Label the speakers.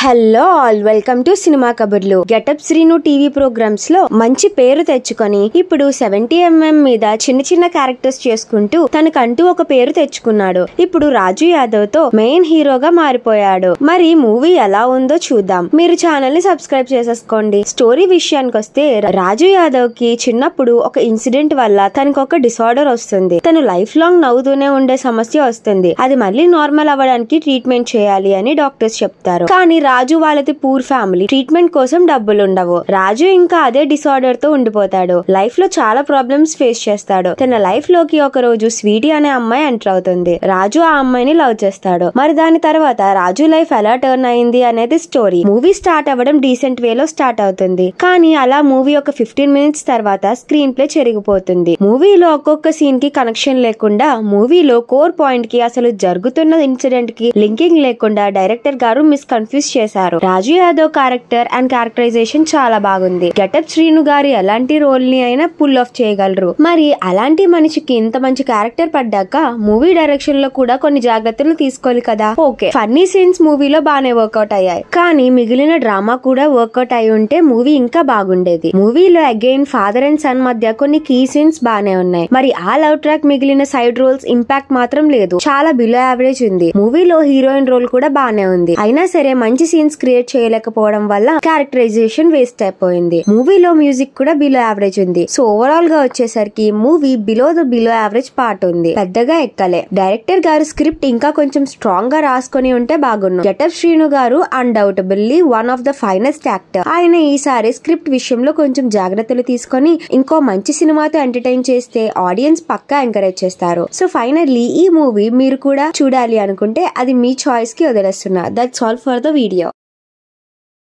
Speaker 1: Hello all, welcome to cinema కబుర్లు. Getup Srinu TV programmes లో మంచి పేరు తెచ్చుకొని ఇప్పుడు 70mm మీద చిన్న చిన్న క్యారెక్టర్స్ చేసుకుంటూ తనకంటూ ఒక పేరు తెచ్చుకున్నాడు. ఇప్పుడు రాజు యాదవ్ తో మెయిన్ హీరోగా మారిపోయాడు. మరి మూవీ ఎలా ఉందో చూద్దాం. మీరు ఛానల్ ని సబ్స్క్రైబ్ చేసేసుకోండి. స్టోరీ విషయానికి వస్తే రాజు యాదవ్ కి చిన్నప్పుడు ఒక ఇన్సిడెంట్ వల్ల తనకు ఒక డిసార్డర్ వస్తుంది. తను లైఫ్ లాంగ్ నవ్వుతూనే ఉండే సమస్య వస్తుంది. అది మళ్ళీ నార్మల్ అవ్వడానికి ట్రీట్మెంట్ చేయాలి అని డాక్టర్స్ చెప్తారు. కానీ రాజు వాళ్ళది పూర్ ఫ్యామిలీ, ట్రీట్మెంట్ కోసం డబ్బులు ఉండవు. రాజు ఇంకా అదే డిసార్డర్ తో ఉండిపోతాడు. లైఫ్ లో చాలా ప్రాబ్లమ్స్ ఫేస్ చేస్తాడు. తన లైఫ్ లోకి ఒక రోజు స్వీటీ అనే అమ్మాయి ఎంటర్ అవుతుంది. రాజు ఆ అమ్మాయిని లవ్ చేస్తాడు. మరి దాని తర్వాత రాజు లైఫ్ ఎలా టర్న్ అయింది అనేది స్టోరీ. మూవీ స్టార్ట్ అవ్వడం డీసెంట్ వేలో స్టార్ట్ అవుతుంది. కానీ అలా మూవీ ఒక 15 minutes తర్వాత స్క్రీన్ ప్లే చెరిగిపోతుంది. మూవీలో ఒక్కొక్క సీన్ కి కనెక్షన్ లేకుండా, మూవీలో కోర్ పాయింట్ కి అసలు జరుగుతున్న ఇన్సిడెంట్ కి లింకింగ్ లేకుండా డైరెక్టర్ గారు కన్ఫ్యూజ్ చేశారు. రాజు యాదవ్ క్యారెక్టర్ అండ్ క్యారెక్టరైజేషన్ చాలా బాగుంది. గెటప్ శ్రీను గారు ఎలాంటి రోల్ ని అయినా పుల్ ఆఫ్ చేయగలరు. మరి అలాంటి మనిషికి ఇంత మంచి క్యారెక్టర్ పడ్డాక మూవీ డైరెక్షన్ లో కూడా కొన్ని జాగ్రత్తలు తీసుకోవాలి కదా. ఓకే, ఫన్నీ సీన్స్ మూవీలో బానే వర్కౌట్ అయ్యాయి. కానీ మిగిలిన డ్రామా కూడా వర్కౌట్ అయి ఉంటే మూవీ ఇంకా బాగుండేది. మూవీలో అగైన్ ఫాదర్ అండ్ సన్ మధ్య కొన్ని కీ సీన్స్ బానే ఉన్నాయి. మరి ఆ లవ్ ట్రాక్ మిగిలిన సైడ్ రోల్స్ ఇంపాక్ట్ మాత్రం లేదు. చాలా బిలో యావరేజ్ ఉంది. మూవీలో హీరోయిన్ రోల్ కూడా బానే ఉంది. అయినా సరే మంచి సీన్స్ క్రియేట్ చేయలేకపోవడం వల్ల క్యారెక్టరైజేషన్ వేస్ట్ అయిపోయింది. మూవీలో మ్యూజిక్ కూడా బిలో యావరేజ్ ఉంది. సో ఓవరాల్ గా వచ్చేసరికి మూవీ బిలో యావరేజ్ పార్ట్ ఉంది. పెద్దగా ఎక్కలే. డైరెక్టర్ గారు స్క్రిప్ట్ ఇంకా కొంచెం స్ట్రాంగ్ గా రాసుకొని ఉంటే బాగుండు. గెటప్ శ్రీను గారు undoubtedly one of the finest actor. ఆయన ఈసారి స్క్రిప్ట్ విషయంలో కొంచెం జాగ్రత్తలు తీసుకొని ఇంకో మంచి సినిమాతో ఎంటర్టైన్ చేస్తే ఆడియన్స్ పక్కా ఎంకరేజ్ చేస్తారు. సో ఫైనల్లీ ఈ మూవీ మీరు కూడా చూడాలి అనుకుంటే అది మీ చాయిస్ కి వదిలేస్తున్నా. That's all for the video.